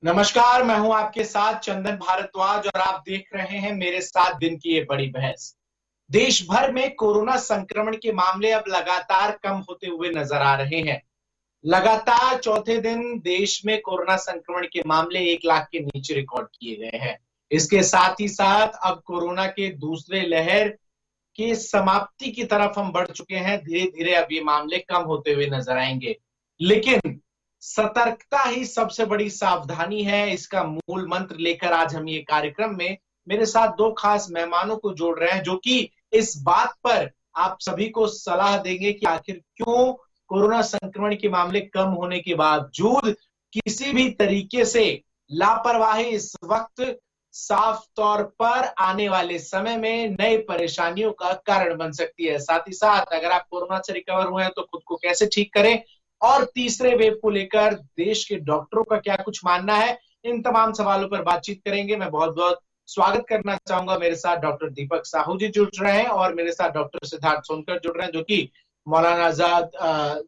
नमस्कार, मैं हूं आपके साथ चंदन भारद्वाज और आप देख रहे हैं मेरे साथ दिन की ये बड़ी बहस। देश भर में कोरोना संक्रमण के मामले अब लगातार कम होते हुए नजर आ रहे हैं। लगातार चौथे दिन देश में कोरोना संक्रमण के मामले 1 लाख के नीचे रिकॉर्ड किए गए हैं। इसके साथ ही साथ अब कोरोना के दूसरे लहर की समाप्ति की तरफ हम बढ़ चुके हैं। धीरे धीरे अब ये मामले कम होते हुए नजर आएंगे, लेकिन सतर्कता ही सबसे बड़ी सावधानी है। इसका मूल मंत्र लेकर आज हम ये कार्यक्रम में मेरे साथ दो खास मेहमानों को जोड़ रहे हैं, जो कि इस बात पर आप सभी को सलाह देंगे कि आखिर क्यों कोरोना संक्रमण के मामले कम होने के बावजूद किसी भी तरीके से लापरवाही इस वक्त साफ तौर पर आने वाले समय में नई परेशानियों का कारण बन सकती है। साथ ही साथ अगर आप कोरोना से रिकवर हुए हैं तो खुद को कैसे ठीक करें और तीसरे वेव को लेकर देश के डॉक्टरों का क्या कुछ मानना है, इन तमाम सवालों पर बातचीत करेंगे। मैं बहुत बहुत स्वागत करना चाहूंगा। मेरे साथ डॉक्टर दीपक साहू जी जुड़ रहे हैं और मेरे साथ डॉक्टर सिद्धार्थ सोनकर जुड़ रहे हैं, जो कि मौलाना आजाद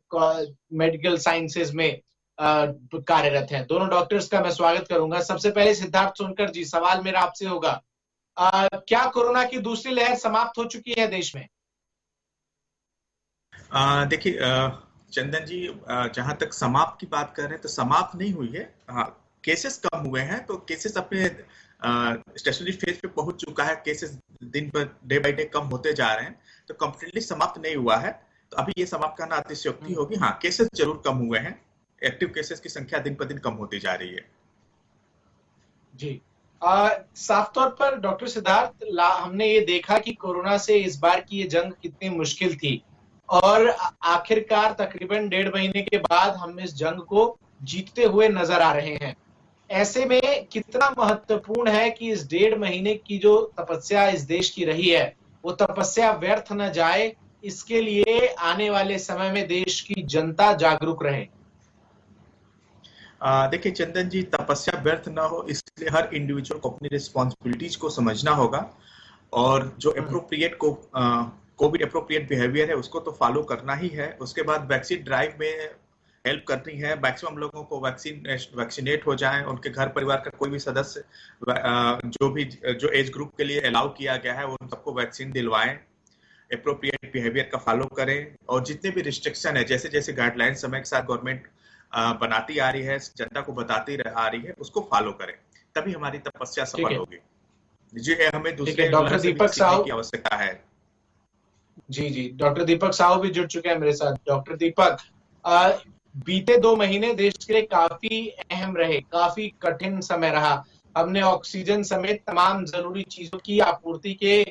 मेडिकल साइंसेज में कार्यरत हैं। दोनों डॉक्टर्स का मैं स्वागत करूंगा। सबसे पहले सिद्धार्थ सोनकर जी, सवाल मेरा आपसे होगा, क्या कोरोना की दूसरी लहर समाप्त हो चुकी है देश में? देखिए चंदन जी, जहां तक समाप्त की बात कर रहे हैं तो समाप्त नहीं हुई है। हाँ, केसेस कम हुए हैं, तो केसेस अपने स्टेशनरी फेज पे पहुंच चुका है। केसेस दिन पर डे बाय डे कम होते जा रहे हैं, तो कंप्लीटली समाप्त नहीं हुआ है। तो अभी ये समाप्त करना अतिशयोक्ति होगी। हाँ, केसेस जरूर कम हुए हैं। एक्टिव केसेस की संख्या दिन पर दिन कम होती जा रही है जी। साफ तौर पर डॉक्टर सिद्धार्थ, हमने ये देखा कि कोरोना से इस बार की ये जंग कितनी मुश्किल थी और आखिरकार तकरीबन 1.5 महीने के बाद हम इस जंग को जीतते हुए नजर आ रहे हैं। ऐसे में कितना महत्वपूर्ण है कि इस 1.5 महीने की जो तपस्या इस देश की रही है वो तपस्या व्यर्थ न जाए, इसके लिए आने वाले समय में देश की जनता जागरूक रहे। देखिए चंदन जी, तपस्या व्यर्थ ना हो इसलिए हर इंडिविजुअल को अपनी रिस्पॉन्सिबिलिटीज को समझना होगा और जो अप्रोप्रिएट को कोविड अप्रोप्रिएट बिहेवियर है उसको तो फॉलो करना ही है। उसके बाद वैक्सीन ड्राइव में हेल्प करनी है। मैक्सिमम लोगों को वैक्सीनेट हो जाएं, उनके घर परिवार का कोई भी सदस्य जो एज ग्रुप के लिए अलाउ किया गया है उन सबको वैक्सीन दिलवाएं। अप्रोप्रिएट बिहेवियर का फॉलो करें और जितने भी रिस्ट्रिक्शन है, जैसे जैसे गाइडलाइन समय के साथ गवर्नमेंट बनाती आ रही है, जनता को बताती आ रही है, उसको फॉलो करें, तभी हमारी तपस्या सफल होगी। जी, हमें दूसरे डॉक्टर दीपक साहू की आवश्यकता है। जी, डॉक्टर दीपक साहू भी जुड़ चुके हैं मेरे साथ। डॉक्टर दीपक, बीते 2 महीने देश के लिए काफी अहम रहे, काफी कठिन समय रहा। हमने ऑक्सीजन समेत तमाम जरूरी चीजों की आपूर्ति के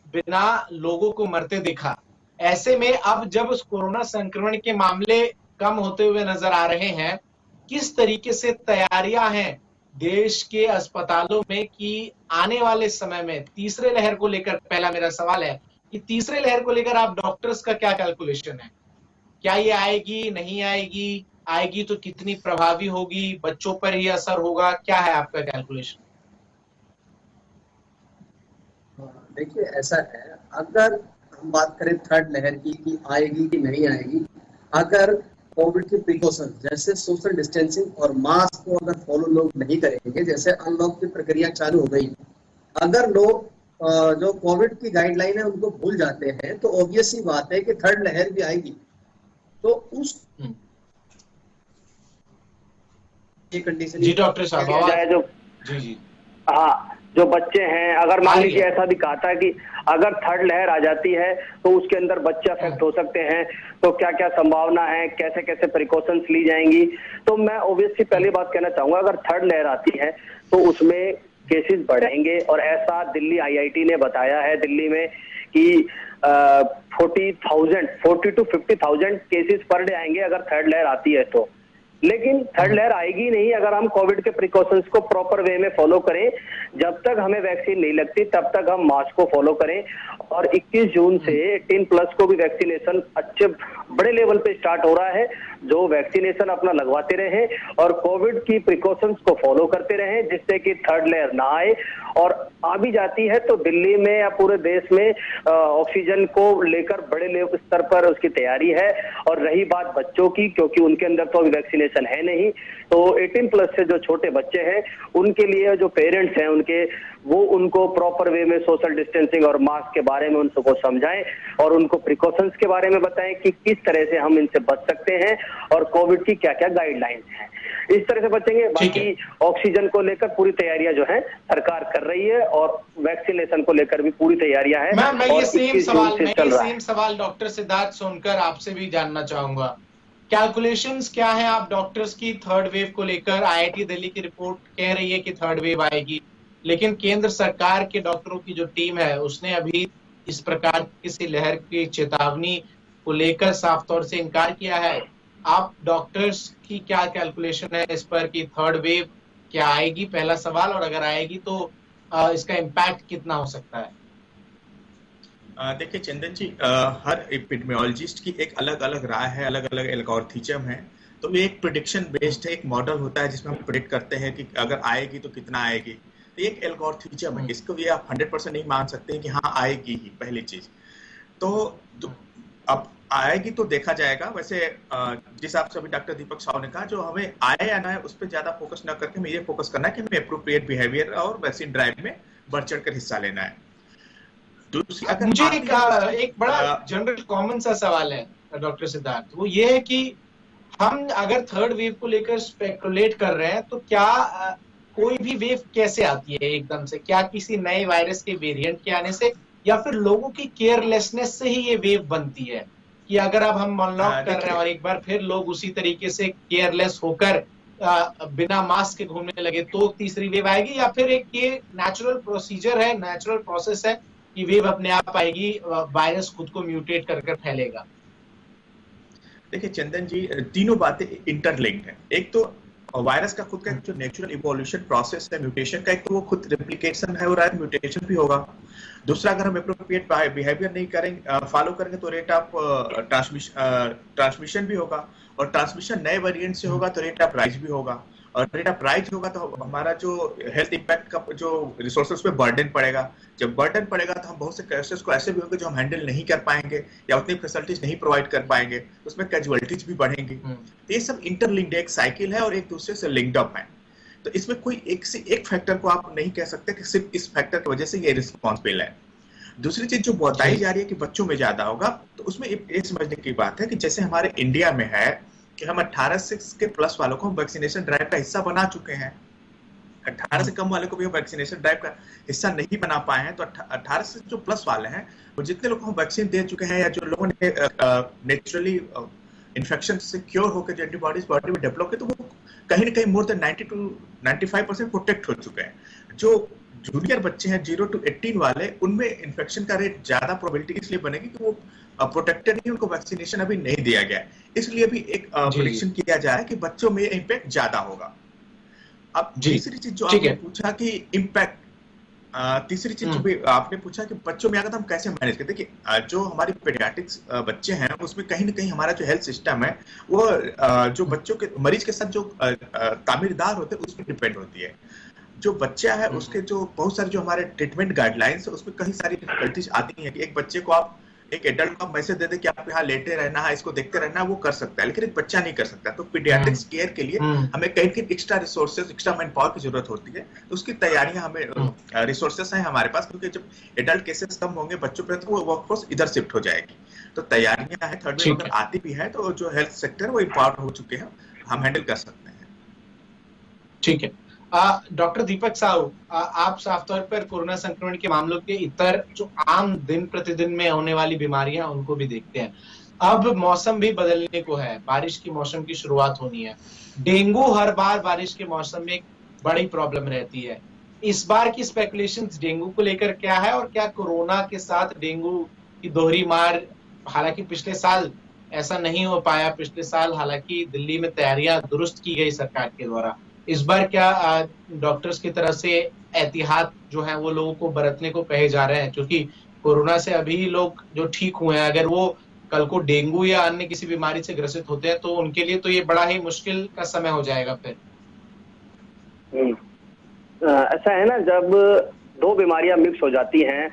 बिना लोगों को मरते देखा। ऐसे में अब जब उस कोरोना संक्रमण के मामले कम होते हुए नजर आ रहे हैं, किस तरीके से तैयारियां हैं देश के अस्पतालों में कि आने वाले समय में तीसरे लहर को लेकर, पहला मेरा सवाल है कि तीसरे लहर को लेकर आप डॉक्टर्स का क्या कैलकुलेशन है? क्या ये आएगी, नहीं आएगी? आएगी तो कितनी प्रभावी होगी? बच्चों पर ही असर होगा? क्या है आपका कैलकुलेशन? देखिए, ऐसा है, अगर हम बात करें थर्ड लहर की कि आएगी कि नहीं आएगी, अगर कोविड की प्रिकॉशन जैसे सोशल डिस्टेंसिंग और मास्क को अगर फॉलो लोग नहीं करेंगे, जैसे अनलॉक की प्रक्रिया चालू हो गई, अगर लोग जो कोविड की गाइडलाइन है उनको भूल जाते हैं, तो ऑब्वियस सी बात है कि थर्ड लहर भी आएगी। तो उस कंडीशन जी डॉक्टर साहब, जी हाँ, जो बच्चे हैं, अगर मान लीजिए ऐसा भी कहा था कि अगर थर्ड लहर आ जाती है तो उसके अंदर बच्चे अफेक्ट हो सकते हैं, तो क्या क्या संभावना है, कैसे कैसे प्रिकॉशंस ली जाएंगी। तो मैं ऑब्वियसली पहली बात कहना चाहूंगा, अगर थर्ड लहर आती है तो उसमें केसेस बढ़ेंगे और ऐसा दिल्ली IIT ने बताया है दिल्ली में कि 40 to 50,000 केसेस पर डे आएंगे अगर थर्ड लहर आती है तो। लेकिन थर्ड लहर आएगी नहीं अगर हम कोविड के प्रिकॉशंस को प्रॉपर वे में फॉलो करें। जब तक हमें वैक्सीन नहीं लगती तब तक हम मास्क को फॉलो करें और 21 जून से 18+ को भी वैक्सीनेशन अच्छे बड़े लेवल पे स्टार्ट हो रहा है। जो वैक्सीनेशन अपना लगवाते रहे और कोविड की प्रिकॉशंस को फॉलो करते रहे जिससे कि थर्ड लहर ना आए और आ भी जाती है तो दिल्ली में या पूरे देश में ऑक्सीजन को लेकर बड़े स्तर पर उसकी तैयारी है। और रही बात बच्चों की, क्योंकि उनके अंदर तो अभी वैक्सीनेशन है नहीं, तो 18 प्लस से जो छोटे बच्चे हैं उनके लिए जो पेरेंट्स हैं उनके, वो उनको प्रॉपर वे में सोशल डिस्टेंसिंग और मास्क के बारे में उनको समझाएं और उनको प्रिकॉशंस के बारे में बताएं कि किस तरह से हम इनसे बच सकते हैं और कोविड की क्या क्या गाइडलाइंस हैं, इस तरह से बचेंगे। बाकी ऑक्सीजन को लेकर पूरी तैयारियां जो है सरकार कर रही है और वैक्सीनेशन को लेकर भी पूरी तैयारियां हैं। मैं ये सेम सवाल डॉक्टर सिद्धार्थ सोनकर आपसे भी जानना चाहूंगा। कैलकुलेशंस क्या है आप डॉक्टर्स की थर्ड वेव को लेकर? आईआईटी दिल्ली की रिपोर्ट कह रही है कि थर्ड वेव आएगी, लेकिन केंद्र सरकार के डॉक्टरों की जो टीम है उसने अभी इस प्रकार किसी लहर की चेतावनी को लेकर साफ तौर से इनकार किया है। आप डॉक्टर्स की क्या कैलकुलेशन है इस पर कि थर्ड वेव क्या आएगी, पहला सवाल, और अगर आएगी तो इसका इम्पैक्ट कितना हो सकता है? देखिए चंदन जी, हर एपिडेमियोलॉजिस्ट की एक अलग अलग राय है, अलग अलग एल्गोरिथम है। तो ये एक प्रेडिक्शन बेस्ड है, एक मॉडल होता है जिसमें हम प्रेडिक्ट करते हैं कि अगर आएगी तो कितना आएगी। तो एक एल्गोरिथम है, इसको भी आप 100% नहीं मान सकते हैं कि हाँ आएगी ही पहली चीज। तो अब आएगी तो देखा जाएगा। वैसे जिस हिसाब से अभी डॉक्टर दीपक साहू ने कहा, जो हमें आए या ना आए उस पर ज्यादा फोकस ना करके हमें ये फोकस करना है कि हमें एप्रोप्रिएट बिहेवियर और वैक्सीन ड्राइव में बढ़ चढ़कर हिस्सा लेना है। मुझे एक बड़ा जनरल कॉमन सा सवाल है डॉक्टर सिद्धार्थ, वो ये है कि हम अगर थर्ड वेव को लेकर स्पेकुलेट कर रहे हैं तो क्या कोई भी वेव कैसे आती है एकदम से? क्या किसी नए वायरस के वेरिएंट के आने से, या फिर लोगों की केयरलेसनेस से ही ये वेव बनती है कि अगर अब हम अनलॉक कर रहे हैं और एक बार फिर लोग उसी तरीके से केयरलेस होकर बिना मास्क के घूमने लगे तो तीसरी वेव आएगी? या फिर एक ये नेचुरल प्रोसीजर है, नेचुरल प्रोसेस है कि वेव अपने आप आएगी, वायरस खुद को म्यूटेट कर फैलेगा? देखिए चंदन जी, तीनों बातें इंटरलिंक्ड हैं। एक तो वायरस का खुद का जो नेचुरल इवोल्यूशन प्रोसेस है म्यूटेशन का, एक तो वो खुद रेप्लिकेशन है और म्यूटेशन भी होगा। दूसरा, अगर हम एप्रोप्रिएट बिहेवियर नहीं करेंगे, फॉलो करेंगे तो रेट ऑफ ट्रांसमिशन भी होगा, और ट्रांसमिशन नए वेरिएंट से होगा तो रेट ऑफ राइज भी होगा, और रेट ऑफ राइज होगा तो हमारा जो हेल्थ इम्पैक्ट का जो रिसोर्सेज पे बर्डन पड़ेगा। जब बर्डन पड़ेगा तो हम बहुत से केसेस को ऐसे भी होंगे जो हम हैंडल नहीं कर पाएंगे या उतनी फैसिलिटीज नहीं प्रोवाइड कर पाएंगे, उसमें कैजुअलिटीज भी बढ़ेंगी। तो ये सब इंटरलिंक्ड एक साइकिल है और एक दूसरे से लिंक्ड अप है। तो इसमें कोई एक से एक फैक्टर को आप नहीं कह सकते कि सिर्फ इस फैक्टर की वजह से ये रिस्पॉन्सिबल है। दूसरी चीज जो बताई जा रही है कि बच्चों में ज्यादा होगा, तो उसमें ये समझने की बात है कि जैसे हमारे इंडिया में है कि हम 18 से के प्लस वालों को हम वैक्सीनेशन ड्राइव का हिस्सा बना चुके हैं। 18 से कम वाले को भी हम वैक्सीनेशन ड्राइव का हिस्सा नहीं बना पाए हैं। तो 18 से जो प्लस वाले हैं वो जितने लोग हम वैक्सीन दे चुके हैं या जो लोगों ने नेचुरली इन्फेक्शन से क्योर होकर जो एंटीबॉडीज बॉडी में डेवलप है, तो वो कहीं ना कहीं मोर देन 90 to 95% प्रोटेक्ट हो चुके हैं। जो जूनियर बच्चे हैं 0 to 18 वाले, उनमें इन्फेक्शन का रेट ज्यादा प्रोबेबिलिटी इसलिए बनेगी कि वो प्रोटेक्टेड नहीं, उनको वैक्सीनेशन अभी नहीं दिया गया है। इसलिए भी एक प्रेडिक्शन किया जा रहा है कि बच्चों में इम्पैक्ट ज्यादा होगा। अब तीसरी चीज जो आपने पूछा कि इम्पैक्ट, तीसरी चीज जो भी आपने पूछा कि बच्चों में अगर हम कैसे मैनेज करते, देखिए जो हमारी पेडियाट्रिक्स बच्चे हैं उसमें कहीं ना कहीं हमारा जो हेल्थ सिस्टम है वो जो बच्चों के मरीज के साथ जो तामीरदार होते हैं उस पर डिपेंड होती है। जो बच्चा है उसके जो बहुत सारे जो हमारे ट्रीटमेंट गाइडलाइंस है उसमें कई सारी डिफिकल्टीज आती हैं कि एक बच्चे को आप एक एडल्ट को मैसेज दे दे कि आप यहाँ लेटे रहना है, इसको देखते रहना है, वो कर सकता है, लेकिन एक बच्चा नहीं कर सकता। तो पीडियाट्रिक्स केयर के लिए हमें कहीं कहीं extra resources, extra man power की जरूरत होती है। तो उसकी तैयारियां हमें रिसोर्सेज हैं हमारे पास, क्योंकि जब एडल्ट केसेस कम होंगे बच्चों पर तो वो वर्कफोर्स इधर शिफ्ट हो जाएगी। तो तैयारियां हैं, थर्ड वेव अगर आती भी है तो जो हेल्थ सेक्टर वो इम्पावर्ड हो चुके हैं, हम हैंडल कर सकते हैं। ठीक है। डॉक्टर दीपक साहू, आप साफ तौर पर कोरोना संक्रमण के मामलों के इतर जो आम दिन प्रतिदिन में होने वाली बीमारियां उनको भी देखते हैं। अब मौसम भी बदलने को है, बारिश की मौसम की शुरुआत होनी है। डेंगू हर बार बारिश के मौसम में एक बड़ी प्रॉब्लम रहती है। इस बार की स्पेकुलेशंस डेंगू को लेकर क्या है, और क्या कोरोना के साथ डेंगू की दोहरी मार, हालांकि पिछले साल ऐसा नहीं हो पाया, पिछले साल हालांकि दिल्ली में तैयारियां दुरुस्त की गई सरकार के द्वारा, इस बार क्या डॉक्टर्स की तरफ से एहतियात जो है वो लोगों को बरतने को कहे जा रहे हैं? क्योंकि कोरोना से अभी लोग जो ठीक हुए हैं, अगर वो कल को डेंगू या अन्य किसी बीमारी से ग्रसित होते हैं तो उनके लिए तो ये बड़ा ही मुश्किल का समय हो जाएगा फिर। ऐसा है ना, जब दो बीमारियां मिक्स हो जाती हैं,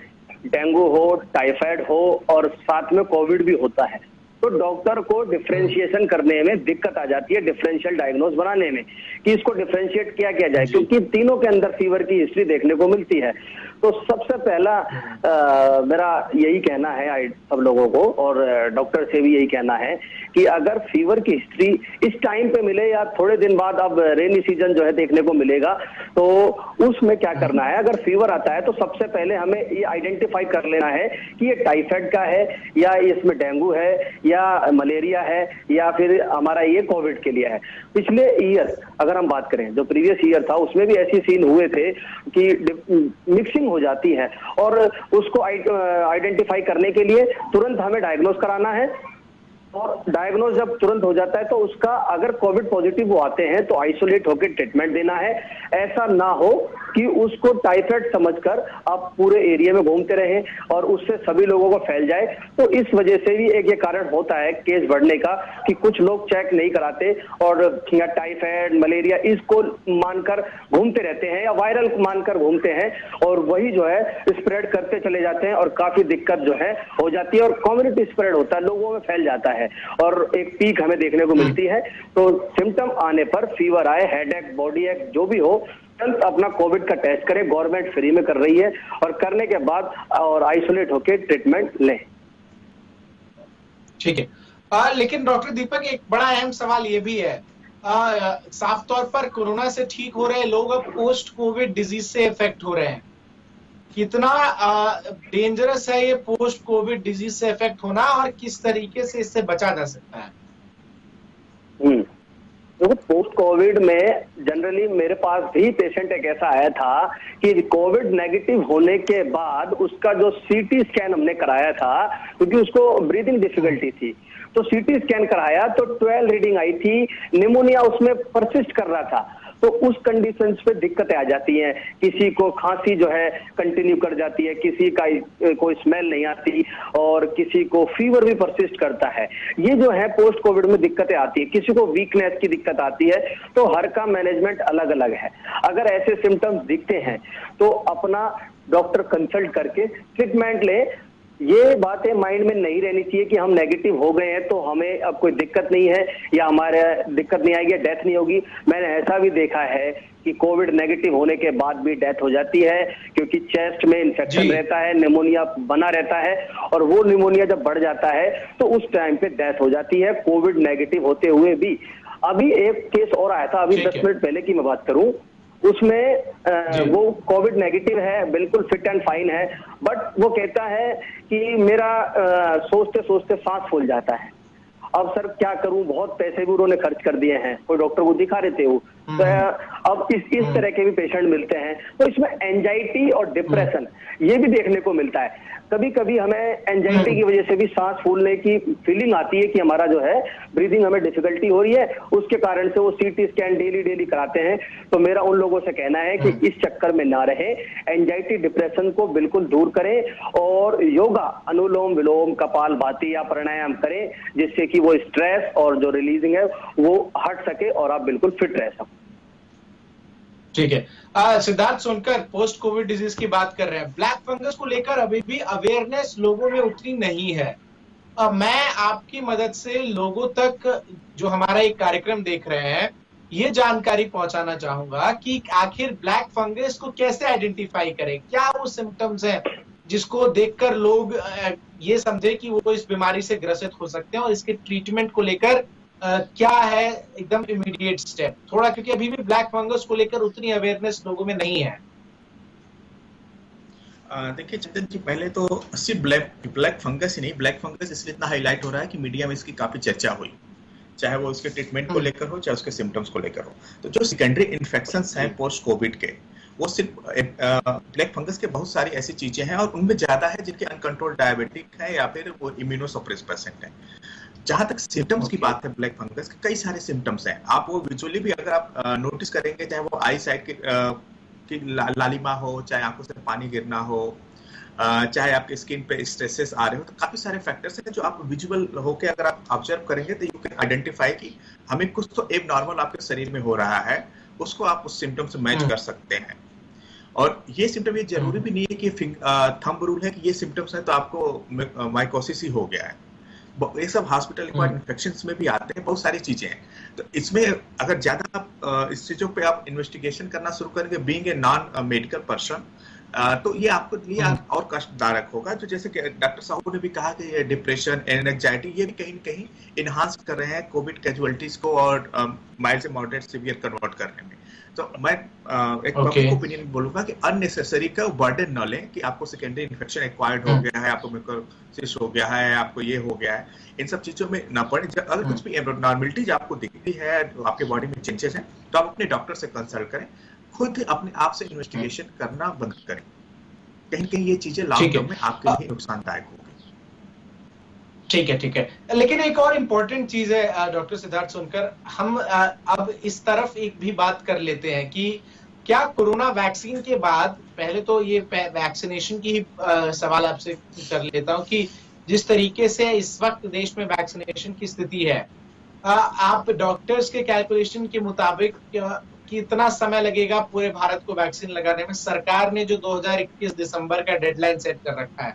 डेंगू हो, टाइफाइड हो और साथ में कोविड भी होता है, तो डॉक्टर को डिफरेंशिएशन करने में दिक्कत आ जाती है, डिफरेंशियल डायग्नोज बनाने में कि इसको डिफरेंशिएट किया जाए, क्योंकि तीनों के अंदर फीवर की हिस्ट्री देखने को मिलती है। तो सबसे पहला मेरा यही कहना है सब लोगों को, और डॉक्टर से भी यही कहना है कि अगर फीवर की हिस्ट्री इस टाइम पे मिले या थोड़े दिन बाद, अब रेनी सीजन जो है देखने को मिलेगा, तो उसमें क्या करना है, अगर फीवर आता है तो सबसे पहले हमें ये आइडेंटिफाई कर लेना है कि ये टाइफाइड का है या इसमें डेंगू है या मलेरिया है या फिर हमारा ये कोविड के लिए है। पिछले ईयर अगर हम बात करें, जो प्रीवियस ईयर था, उसमें भी ऐसी सीन हुए थे कि मिक्सिंग हो जाती है और उसको आइडेंटिफाई करने के लिए तुरंत हमें डायग्नोज कराना है, और डायग्नोज जब तुरंत हो जाता है तो उसका, अगर कोविड पॉजिटिव वो आते हैं तो आइसोलेट होकर ट्रीटमेंट देना है। ऐसा ना हो कि उसको टाइफाइड समझकर आप पूरे एरिया में घूमते रहें और उससे सभी लोगों को फैल जाए। तो इस वजह से भी एक ये कारण होता है केस बढ़ने का कि कुछ लोग चेक नहीं कराते और टाइफाइड, मलेरिया इसको मानकर घूमते रहते हैं या वायरल मानकर घूमते हैं, और वही जो है स्प्रेड करते चले जाते हैं और काफी दिक्कत जो है हो जाती है और कम्युनिटी स्प्रेड होता है, लोगों में फैल जाता है और एक पीक हमें देखने को मिलती है। तो सिम्टम आने पर, फीवर आए, हेडेक, बॉडी एक जो भी हो, तुरंत अपना कोविड का टेस्ट करें, गवर्नमेंट फ्री में कर रही है, और करने के बाद और आइसोलेट होकर ट्रीटमेंट लें। ठीक है। लेकिन डॉक्टर दीपक, एक बड़ा अहम सवाल ये भी है, साफ तौर पर कोरोना से ठीक हो रहे लोग अब पोस्ट कोविड डिजीज से इफेक्ट हो रहे हैं। कितना डेंजरस है ये पोस्ट कोविड डिजीज से इफेक्ट होना, और किस तरीके से इससे बचा जा सकता है? देखो, पोस्ट कोविड में जनरली मेरे पास भी पेशेंट एक ऐसा आया था कि कोविड नेगेटिव होने के बाद उसका जो सीटी स्कैन हमने कराया था, क्योंकि उसको ब्रीदिंग डिफिकल्टी थी, तो सीटी स्कैन कराया तो 12 रीडिंग आई थी, निमोनिया उसमें परसिस्ट कर रहा था। तो उस कंडीशंस पे दिक्कतें आ जाती हैं, किसी को खांसी जो है कंटिन्यू कर जाती है, किसी का कोई स्मेल नहीं आती और किसी को फीवर भी परसिस्ट करता है। ये जो है पोस्ट कोविड में दिक्कतें आती है, किसी को वीकनेस की दिक्कत आती है, तो हर का मैनेजमेंट अलग अलग है। अगर ऐसे सिम्टम्स दिखते हैं तो अपना डॉक्टर कंसल्ट करके ट्रीटमेंट ले। ये बातें माइंड में नहीं रहनी चाहिए कि हम नेगेटिव हो गए हैं तो हमें अब कोई दिक्कत नहीं है या हमारे दिक्कत नहीं आएगी, डेथ नहीं होगी। मैंने ऐसा भी देखा है कि कोविड नेगेटिव होने के बाद भी डेथ हो जाती है, क्योंकि चेस्ट में इन्फेक्शन रहता है, निमोनिया बना रहता है, और वो निमोनिया जब बढ़ जाता है तो उस टाइम पे डेथ हो जाती है कोविड नेगेटिव होते हुए भी। अभी एक केस और आया था, अभी 10 मिनट पहले की मैं बात करूं, उसमें वो कोविड नेगेटिव है, बिल्कुल फिट एंड फाइन है, बट वो कहता है कि मेरा सोचते सोचते सांस फूल जाता है। अब सर क्या करूं, बहुत पैसे भी उन्होंने खर्च कर दिए हैं, कोई डॉक्टर को दिखा रहे थे वो, तो अब इस तरह के भी पेशेंट मिलते हैं। तो इसमें एंजाइटी और डिप्रेशन ये भी देखने को मिलता है। कभी कभी हमें एंजाइटी की वजह से भी सांस फूलने की फीलिंग आती है कि हमारा जो है ब्रीदिंग हमें डिफिकल्टी हो रही है, उसके कारण से वो सीटी स्कैन डेली कराते हैं। तो मेरा उन लोगों से कहना है कि इस चक्कर में ना रहे, एंजाइटी डिप्रेशन को बिल्कुल दूर करें और योगा, अनुलोम विलोम, कपालभाति या प्राणायाम करें, जिससे कि वो स्ट्रेस और जो रिलीजिंग है वो हट सके और आप बिल्कुल फिट रह सको। ठीक है। Siddharth Sonkar, post Covid disease की बात कर रहे हैं। ब्लैक फंगस को लेकर अभी भी अवेयरनेस लोगों में उतनी नहीं है। मैं आपकी मदद से लोगों तक, जो हमारा एक कार्यक्रम देख रहे हैं, ये जानकारी पहुंचाना चाहूंगा कि आखिर ब्लैक फंगस को कैसे आइडेंटिफाई करें, क्या वो सिम्टम्स हैं जिसको देखकर लोग ये समझे कि वो इस बीमारी से ग्रसित हो सकते हैं, और इसके ट्रीटमेंट को लेकर क्या है एकदम इमीडिएट स्टेप थोड़ा, क्योंकि अभी भी ब्लैक फंगस को लेकर उतनी अवेयरनेस लोगों में नहीं है। देखिए चंदन जी, पहले तो सिर्फ ब्लैक फंगस ही नहीं, ब्लैक फंगस इसलिए इतना हाईलाइट हो रहा है कि मीडिया में इसकी काफी चर्चा हुई, चाहे वो उसके ट्रीटमेंट को लेकर हो, चाहे उसके सिम्टम्स को लेकर हो। तो जो सेकेंडरी इन्फेक्शंस हैं पोस्ट कोविड के, वो सिर्फ ब्लैक फंगस के बहुत सारी ऐसी चीजें हैं, और उनमें ज्यादा है जिनके अनकंट्रोल्ड डायबिटिक है या फिर वो इम्यूनोसप्रेस पेशेंट है। जहां तक सिम्टम्स की बात है ब्लैक फंगस के, कई सारे सिम्टम्स हैं। आप वो विजुअली भी अगर आप नोटिस करेंगे, चाहे वो आई साइड की लालिमा हो, चाहे आंखों से पानी गिरना हो, चाहे आपके स्किन पे स्ट्रेसेस आ रहे हो, तो काफी सारे फैक्टर्स हैं जो आप विजुअल होके अगर आप ऑब्जर्व करेंगे तो यू कैन आइडेंटिफाई कि हमें कुछ तो एबनॉर्मल आपके शरीर में हो रहा है, उसको आप उस सिम्टम से मैच कर सकते हैं। और ये सिम्टम, ये जरूरी भी नहीं है कि थंब रूल है कि ये सिम्टम्स है तो आपको माइकोसिस ही हो गया है। ये सब हॉस्पिटल एक्वायर्ड इन्फेक्शंस में भी आते हैं, बहुत सारी चीजें हैं। तो इसमें अगर ज्यादा आप इस चीजों पे आप इन्वेस्टिगेशन करना शुरू करेंगे being a non medical person, तो ये आपको लिए और कष्टदायक होगा। जो जैसे कि डॉक्टर साहू ने भी कहा कि ये डिप्रेशन, एंजाइटी, ये भी कहीं न कहीं इनहांस कर रहे हैं कोविड कैजुअलिटीज को और माइल्ड से मॉडरेट सीवियर कन्वर्ट करने में। तो मैं एक पब्लिक ओपिनियन बोलूंगा कि अननेसेसरी का बर्डन न लें कि आपको सेकेंडरी इन्फेक्शन एक्वायर्ड हो गया है, आपको माइकोसिस हो गया है, आपको ये हो गया है, इन सब चीजों में ना पड़े। अगर कुछ भी एबनॉर्मलिटीज आपको दिखती है, आपके बॉडी में चेंजेस हैं, तो आप अपने डॉक्टर से कंसल्ट करें, खुद अपने आप से इन्वेस्टिगेशन करना बंद करें। कहीं कहीं ये चीजें लॉन्ग टर्म में आपके लिए नुकसानदायक होगी। ठीक है, ठीक है। लेकिन एक और इम्पोर्टेंट चीज है डॉक्टर सिद्धार्थ सोनकर, हम अब इस तरफ एक भी बात कर लेते हैं कि क्या कोरोना वैक्सीन के बाद, पहले तो ये वैक्सीनेशन की ही सवाल आपसे कर लेता हूं कि जिस तरीके से इस वक्त देश में वैक्सीनेशन की स्थिति है, आप डॉक्टर्स के कैलकुलेशन के मुताबिक कितना समय लगेगा पूरे भारत को वैक्सीन लगाने में? सरकार ने जो 2021 दिसंबर का डेडलाइन सेट कर रखा है,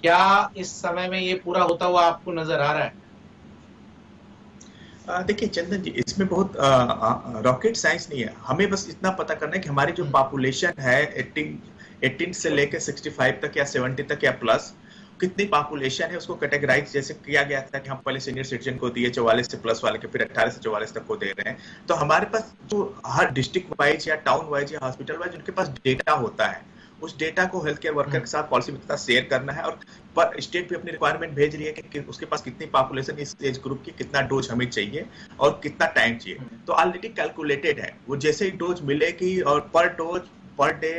क्या इस समय में ये पूरा होता हुआ आपको नजर आ रहा है? देखिए चंदन जी, इसमें बहुत रॉकेट साइंस नहीं है। हमें बस इतना पता करना है कि हमारी जो पॉपुलेशन है 18 से लेकर 65 तक या 70 तक या प्लस, कितनी पॉपुलेशन है उसको कैटेगराइज जैसे किया गया था कि हम पहले सीनियर सिटीजन को दिए 44 से प्लस वाले के, फिर 18 से 44 तक को दे रहे हैं। तो हमारे पास जो हर डिस्ट्रिक्ट वाइज या टाउन वाइज या हॉस्पिटल वाइज उनके पास डेटा होता है, उस डेटा को हेल्थ केयर वर्कर के साथ पॉलिसी में शेयर करना है। और पर स्टेट भी अपनी रिक्वायरमेंट भेज रही है कि उसके पास कितनी पॉपुलेशन इस एज ग्रुप की, कितना डोज हमें चाहिए और कितना टाइम चाहिए। तो ऑलरेडी कैलकुलेटेड है, वो जैसे ही डोज मिलेगी और पर डोज पर डे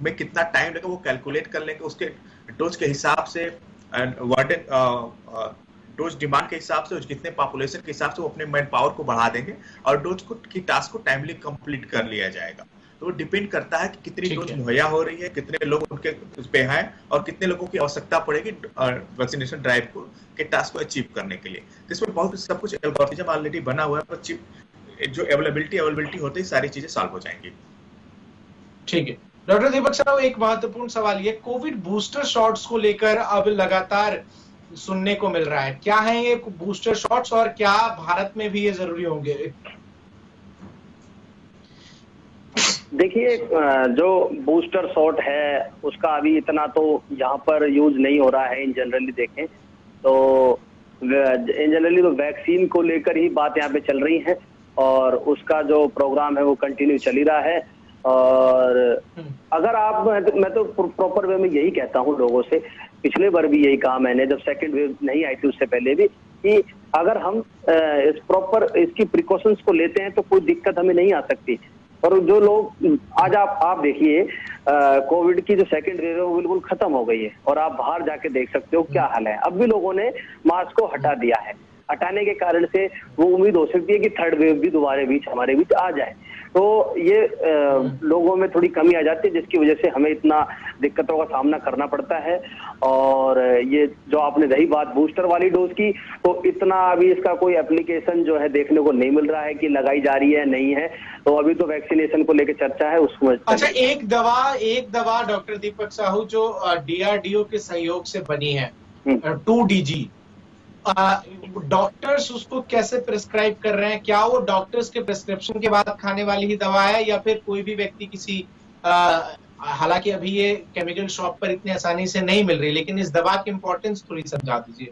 में कितना टाइम लगेगा वो कैलकुलेट कर लेंगे। उसके डोज के हिसाब से डोज डिमांड के हिसाब से, कितने पॉपुलेशन के हिसाब से वो अपने मैन पावर को बढ़ा देंगे और डोज की टास्क को टाइमली कंप्लीट कर लिया जाएगा। तो वो डिपेंड करता है कि कितनी डोज मुहैया हो रही है, कितने लोग उनके उस पे हैं और कितने लोगों की आवश्यकता पड़ेगी वैक्सीनेशन ड्राइव को के टास्क को अचीव करने के लिए। तो इसमें बहुत सब कुछ एल्गोरिथम ऑलरेडी बना हुआ है, पर जो अवेलेबिलिटी होते ही सारी चीजें सॉल्व हो जाएंगी। ठीक है डॉक्टर दीपक साहब, एक महत्वपूर्ण सवाल ये कोविड बूस्टर शॉट्स को लेकर अब लगातार सुनने को मिल रहा है, क्या है ये बूस्टर शॉट्स और क्या भारत में भी ये जरूरी होंगे? देखिए, जो बूस्टर शॉट है उसका अभी इतना तो यहाँ पर यूज नहीं हो रहा है। इन जनरली देखें तो वैक्सीन को लेकर ही बात यहाँ पे चल रही है और उसका जो प्रोग्राम है वो कंटिन्यू चल ही रहा है। और अगर आप, मैं तो प्रॉपर वे में यही कहता हूँ लोगों से, पिछले बार भी यही कहा मैंने जब सेकेंड वेव नहीं आई थी उससे पहले भी, कि अगर हम इस प्रॉपर इसकी प्रिकॉशंस को लेते हैं तो कोई दिक्कत हमें नहीं आ सकती। और जो लोग आज आप देखिए कोविड की जो सेकंड वेव है वो बिल्कुल खत्म हो गई है और आप बाहर जाके देख सकते हो क्या हाल है। अब भी लोगों ने मास्क को हटा दिया है, हटाने के कारण से वो उम्मीद हो सकती है कि थर्ड वेव भी दोबारा हमारे बीच आ जाए। तो ये लोगों में थोड़ी कमी आ जाती है जिसकी वजह से हमें इतना दिक्कतों का सामना करना पड़ता है। और ये जो आपने रही बात बूस्टर वाली डोज की, तो इतना अभी इसका कोई एप्लीकेशन जो है देखने को नहीं मिल रहा है कि लगाई जा रही है नहीं है। तो अभी तो वैक्सीनेशन को लेकर चर्चा है उसमें। अच्छा, एक दवा डॉक्टर दीपक साहू जो DRDO के सहयोग से बनी है 2DG, डॉक्टर्स उसको कैसे प्रिस्क्राइब कर रहे हैं? क्या वो डॉक्टर्स के प्रिस्क्रिप्शन के बाद खाने वाली ही दवा है या फिर कोई भी व्यक्ति किसी, हालांकि अभी ये केमिकल शॉप पर इतनी आसानी से नहीं मिल रही, लेकिन इस दवा की इंपॉर्टेंस थोड़ी समझा दीजिए।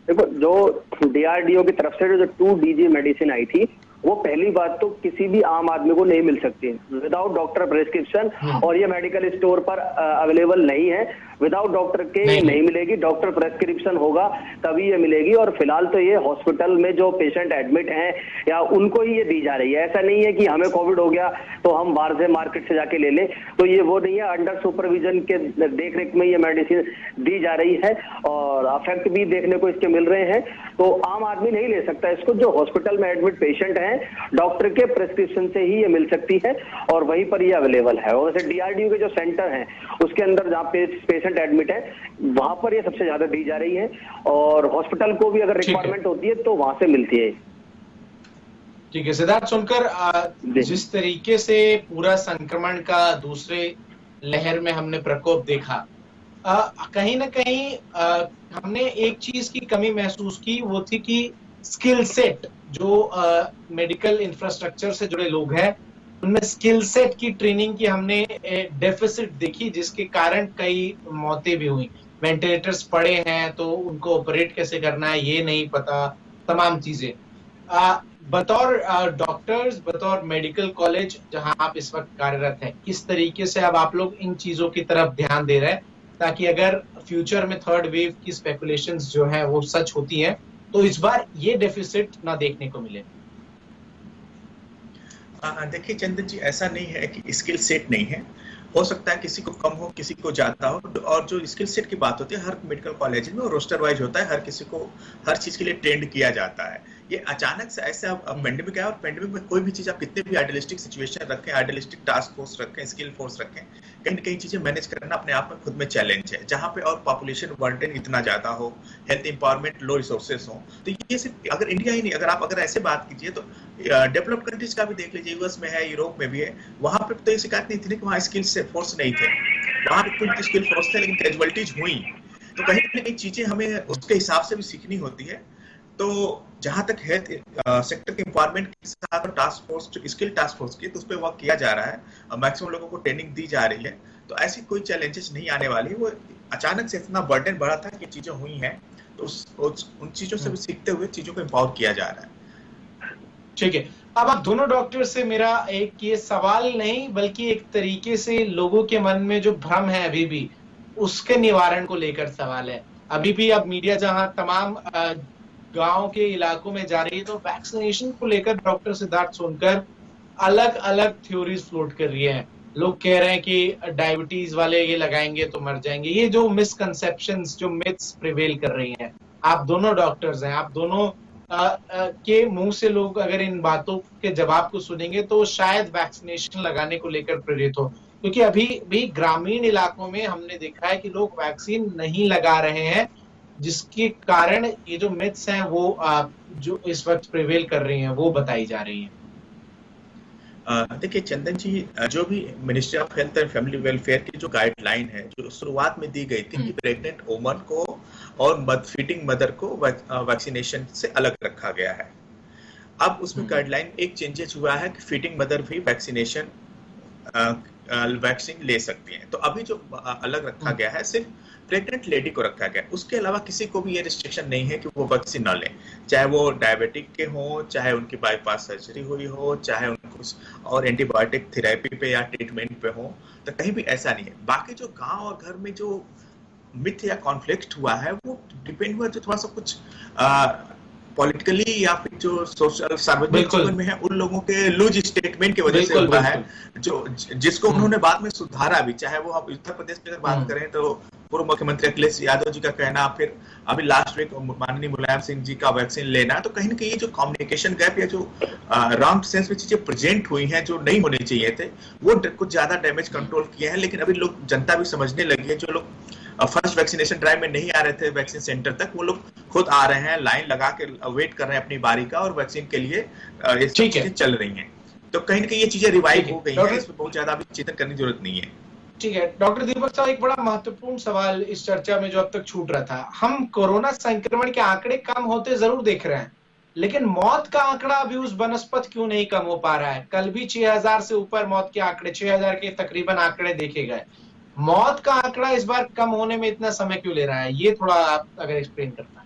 देखो, जो DRDO की तरफ से जो 2DG मेडिसिन आई थी वो पहली बात तो किसी भी आम आदमी को नहीं मिल सकती विदाउट डॉक्टर प्रिस्क्रिप्शन, और ये मेडिकल स्टोर पर अवेलेबल नहीं है। विदाउट डॉक्टर के नहीं मिलेगी, डॉक्टर प्रेस्क्रिप्शन होगा तभी ये मिलेगी। और फिलहाल तो ये हॉस्पिटल में जो पेशेंट एडमिट हैं या उनको ही ये दी जा रही है। ऐसा नहीं है कि हमें कोविड हो गया तो हम बाहर से मार्केट से जाके ले लें, तो ये वो नहीं है। अंडर सुपरविजन के देख रेख में ये मेडिसिन दी जा रही है और इफेक्ट भी देखने को इसके मिल रहे हैं। तो आम आदमी नहीं ले सकता इसको। जो हॉस्पिटल में एडमिट पेशेंट हैं डॉक्टर के प्रेस्क्रिप्शन से ही ये मिल सकती है और वहीं पर ये अवेलेबल है। और वैसे DRDO के जो सेंटर हैं उसके अंदर जहाँ पे पेशेंट एडमिट है वहां पर ये सबसे ज्यादा दी जा रही है और हॉस्पिटल को भी अगर रिक्वायरमेंट होती है तो वहां से मिलती है। ठीक है सिद्धार्थ सोनकर, जिस तरीके से पूरा संक्रमण का दूसरे लहर में हमने प्रकोप देखा, कहीं ना कहीं हमने एक चीज की कमी महसूस की, वो थी कि स्किल सेट जो मेडिकल इंफ्रास्ट्रक्चर से जुड़े लोग हैं उनमें स्किल सेट की ट्रेनिंग की हमने डेफिसिट देखी, जिसके कारण कई मौतें भी हुई। वेंटिलेटर्स पड़े हैं तो उनको ऑपरेट कैसे करना है ये नहीं पता, तमाम चीजें। बतौर डॉक्टर्स, बतौर मेडिकल कॉलेज जहां आप इस वक्त कार्यरत हैं, किस तरीके से अब आप लोग इन चीजों की तरफ ध्यान दे रहे हैं ताकि अगर फ्यूचर में थर्ड वेव की स्पेकुलेशंस जो है वो सच होती हैं तो इस बार ये डेफिसिट ना देखने को मिले? देखिए चंदन जी, ऐसा नहीं है कि स्किल सेट नहीं है। हो सकता है किसी को कम हो, किसी को ज्यादा हो, और जो स्किल सेट की बात होती है हर मेडिकल कॉलेज में रोस्टर वाइज होता है, हर किसी को हर चीज के लिए ट्रेंड किया जाता है। ये अचानक से ऐसे अब पेंडेमिक है, और पेंडेमिक में कोई भी चीज आप कितने भी आइडियलिस्टिक सिचुएशन रखें, आइडियलिस्टिक टास्क फोर्स रखें, स्किल फोर्स रखें, कहीं ना कहीं चीजें मैनेज करना अपने आप में खुद में चैलेंज है। जहां पे और पॉपुलेशन बर्डन इतना ज्यादा हो, हेल्थ इंपावरमेंट लो रिसोर्सेस हो, तो ये सिर्फ अगर इंडिया ही नहीं, अगर ऐसे बात कीजिए तो डेवलप्ड कंट्रीज का भी देख लीजिए, यूएस में है, यूरोप में भी है, वहां पे तो ये शिकायत नहीं थी कि वहाँ स्किल फोर्स नहीं थे, वहां पे कुछ स्किल फोर्स थे लेकिन कैजुअलिटीज हुई। तो कहीं ना कहीं चीजें हमें उसके हिसाब से भी सीखनी होती है। तो जहां तक हेल्थ सेक्टर के एम्पावरमेंट के साथ टास्क फोर्स, जो स्किल टास्क फोर्स की, तो उस पर वर्क किया जा रहा है, मैक्सिमम लोगों को ट्रेनिंग दी जा रही है, तो ऐसी कोई चैलेंजेस नहीं आने वाली। वो अचानक से इतना बर्डन बढ़ा था कि चीजें हुई हैं, तो उन चीजों से भी सीखते हुए चीजों को एम्पावर किया जा रहा है। ठीक है, अब आप दोनों डॉक्टर से मेरा एक ये सवाल नहीं बल्कि एक तरीके से लोगों के मन में जो भ्रम है अभी भी उसके निवारण को लेकर सवाल है। अभी भी अब मीडिया जहां तमाम गांव के इलाकों में जा रही है तो वैक्सीनेशन को लेकर डॉक्टर सिद्धार्थ सोनकर अलग अलग थ्योरीज फ्लोट कर रही है। लोग कह रहे हैं कि डायबिटीज वाले ये लगाएंगे तो मर जाएंगे। ये जो मिसकंसेप्शंस, जो मिथ्स प्रिवेल कर रही हैं, आप दोनों डॉक्टर्स हैं, आप दोनों के मुंह से लोग अगर इन बातों के जवाब को सुनेंगे तो शायद वैक्सीनेशन लगाने को लेकर प्रेरित हो, क्योंकि अभी भी ग्रामीण इलाकों में हमने देखा है कि लोग वैक्सीन नहीं लगा रहे हैं, जिसके कारण ये जो मिथ्स हैं वो जो इस वक्त प्रिवेल कर रही हैं वो बताई जा रही हैं। देखिए चंदन जी, जो भी ministry of health and family welfare की जो गाइडलाइन है, जो शुरुआत में दी गई थी कि प्रेग्नेंट वुमन को और फीडिंग मदर को वैक्सीनेशन से अलग रखा गया है। अब उसमें गाइडलाइन एक चेंजेस हुआ है कि फीडिंग मदर भी वैक्सीन ले सकती हैं। तो अभी जो अलग रखा गया है सिर्फ प्रेग्नेंट लेडी को रखा गया, उसके अलावा किसी को भी ये रिस्ट्रिक्शन नहीं है कि वो वैक्सीन ना लें, चाहे वो डायबिटिक के हों, चाहे उनकी बाईपास सर्जरी हुई हो, चाहे उनको और एंटीबायोटिक थेरेपी पे या ट्रीटमेंट पे हो, तो कहीं भी ऐसा नहीं है। बाकी जो गांव और घर में जो मिथ या कॉन्फ्लिक्ट हुआ है वो डिपेंड हुआ जो थोड़ा सा कुछ पॉलिटिकली या फिर जो सोशल सार्वजनिक जीवन में है उन लोगों के लूज स्टेटमेंट की वजह से हुआ है, जो जिसको उन्होंने बाद में सुधारा भी। चाहे वो उत्तर प्रदेश की अगर बात करें तो पूर्व मुख्यमंत्री अखिलेश यादव जी का कहना, फिर अभी लास्ट वीक माननीय मुलायम सिंह जी का वैक्सीन लेना, तो कहीं ना कहीं ये जो कम्युनिकेशन गैप या जो रॉन्ग सेंस में चीजें प्रेजेंट हुई हैं जो नहीं होने चाहिए थे, वो कुछ ज्यादा डैमेज कंट्रोल किए हैं। लेकिन अभी लोग, जनता भी समझने लगी है। जो लोग फर्स्ट वैक्सीनेशन ड्राइव में नहीं आ रहे थे वैक्सीन सेंटर तक, वो लोग खुद आ रहे हैं, लाइन लगा के वेट कर रहे हैं अपनी बारी का, और वैक्सीन के लिए ये सब चीजें चल रही हैं। तो कहीं ना कहीं ये चीजें रिवाइव हो गई हैं, इसमें बहुत ज्यादा अभी चिंतन करने की जरूरत नहीं है। ठीक है डॉक्टर दीपक साहब, एक बड़ा महत्वपूर्ण सवाल इस चर्चा में जो अब तक छूट रहा था, हम कोरोना संक्रमण के आंकड़े कम होते जरूर देख रहे हैं, लेकिन मौत का आंकड़ा अभी उस बनस्पत क्यों नहीं कम हो पा रहा है? कल भी 6000 से ऊपर मौत के आंकड़े, 6000 के तकरीबन आंकड़े देखे गए। मौत का आंकड़ा इस बार कम होने में इतना समय क्यों ले रहा है? ये थोड़ा आप अगर एक्सप्लेन कर पाए।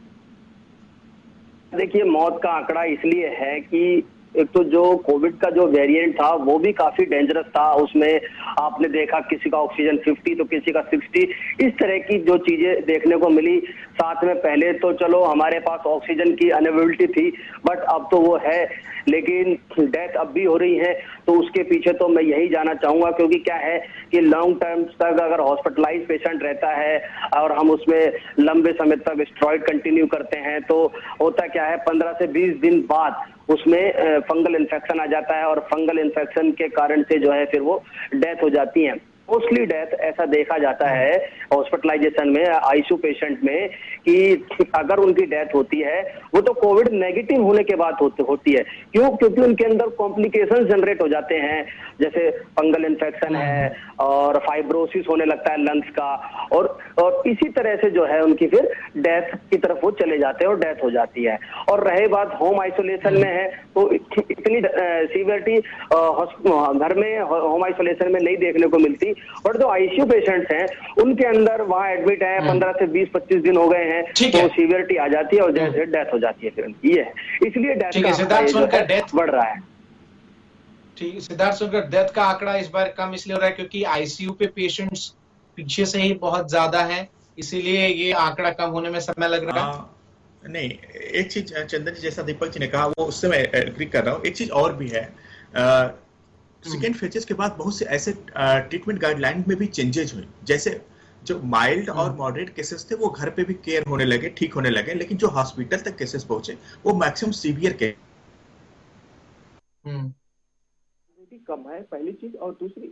देखिए, मौत का आंकड़ा इसलिए है कि एक तो जो कोविड का जो वेरिएंट था वो भी काफी डेंजरस था। उसमें आपने देखा किसी का ऑक्सीजन 50 तो किसी का 60, इस तरह की जो चीजें देखने को मिली। साथ में पहले तो चलो हमारे पास ऑक्सीजन की अवेलेबिलिटी थी, बट अब तो वो है, लेकिन डेथ अब भी हो रही है। तो उसके पीछे तो मैं यही जानना चाहूंगा, क्योंकि क्या है कि लॉन्ग टर्म तक अगर हॉस्पिटलाइज पेशेंट रहता है और हम उसमें लंबे समय तक स्टेरॉइड कंटिन्यू करते हैं, तो होता क्या है 15 से 20 दिन बाद उसमें फंगल इन्फेक्शन आ जाता है, और फंगल इन्फेक्शन के कारण से जो है फिर वो डेथ हो जाती है। मोस्टली डेथ ऐसा देखा जाता है हॉस्पिटलाइजेशन में, आईसीयू पेशेंट में, कि अगर उनकी डेथ होती है वो तो कोविड नेगेटिव होने के बाद होती है। क्यों? क्योंकि उनके अंदर कॉम्प्लिकेशंस जनरेट हो जाते हैं, जैसे फंगल इन्फेक्शन है और फाइब्रोसिस होने लगता है लंग्स का, और इसी तरह से जो है उनकी फिर डेथ की तरफ वो चले जाते हैं और डेथ हो जाती है। और रहे बात होम आइसोलेशन में है, तो इतनी सीवियरिटी घर में होम आइसोलेशन में नहीं देखने को मिलती, और जो आईसीयू पेशेंट्स हैं उनके अंदर वहां एडमिट है 15 से 20-25 दिन हो गए हैं, तो सीवियरिटी आ जाती है और जैसे डेथ हो जाती है फिर उनकी। ये है, इसलिए डेथ का बढ़ रहा है। ठीक है सिद्धार्थ सोनकर, डेथ का आंकड़ा इस बार कम इसलिए हो रहा है क्योंकि आईसीयू पे पेशेंट्स पीछे से ही बहुत ज्यादा है, इसीलिए ये आंकड़ा कम होने में समय लग रहा है। नहीं, एक चीज चंदन जी जैसा दीपक जी ने कहा वो उससे मैं एग्री कर रहा हूँ। एक चीज और भी है, सेकेंड फेजेस के बाद बहुत से ऐसे ट्रीटमेंट गाइडलाइन में भी चेंजेस हुए, जैसे जो माइल्ड और मॉडरेट केसेस थे वो घर पे भी केयर होने लगे, ठीक होने लगे, लेकिन जो हॉस्पिटल तक केसेस पहुंचे वो मैक्सिमम सीवियर केस कम है, पहली चीज। और दूसरी,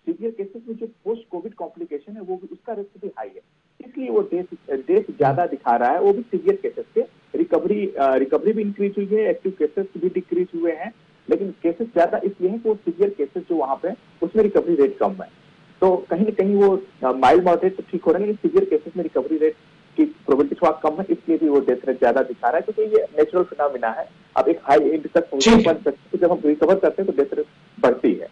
सीवियर केसेस में जो पोस्ट कोविड कॉम्प्लिकेशन है वो भी, उसका रिस्क भी हाई है, इसलिए वो डेथ ज्यादा दिखा रहा है। वो भी सीवियर केसेस के, रिकवरी भी इंक्रीज हुई है, एक्टिव केसेस भी डिक्रीज हुए हैं, लेकिन केसेस ज्यादा इसलिए है कि वो सीवियर केसेस जो वहां पे उसमें रिकवरी रेट कम है। तो कहीं न कहीं वो माइल्ड मॉडरेट तो ठीक हो रहा है, लेकिन सीवियर केसेस में रिकवरी रेट की प्रोबेबिलिटी थोड़ा कम है, इसलिए भी वो डेथ रेट ज्यादा दिखा रहा है, क्योंकि ये नेचुरल फिनोमिना है। अब एक हाई एंड तक पहुंचने पर जब हम रिकवर करते हैं तो डेथ रेट बढ़ती है।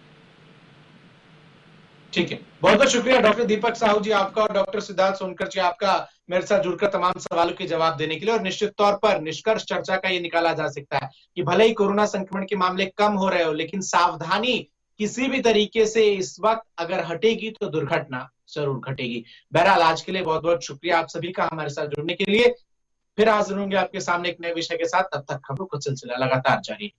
ठीक है, बहुत बहुत शुक्रिया डॉक्टर दीपक साहू जी आपका और डॉक्टर सिद्धार्थ सोनकर जी आपका मेरे साथ जुड़कर तमाम सवालों के जवाब देने के लिए। और निश्चित तौर पर निष्कर्ष चर्चा का ये निकाला जा सकता है कि भले ही कोरोना संक्रमण के मामले कम हो रहे हो, लेकिन सावधानी किसी भी तरीके से इस वक्त अगर हटेगी तो दुर्घटना जरूर घटेगी। बहरहाल आज के लिए बहुत बहुत शुक्रिया आप सभी का हमारे साथ जुड़ने के लिए। फिर हाजिर होंगे आपके सामने एक नए विषय के साथ, तब तक खबरों का सिलसिला लगातार जारी है।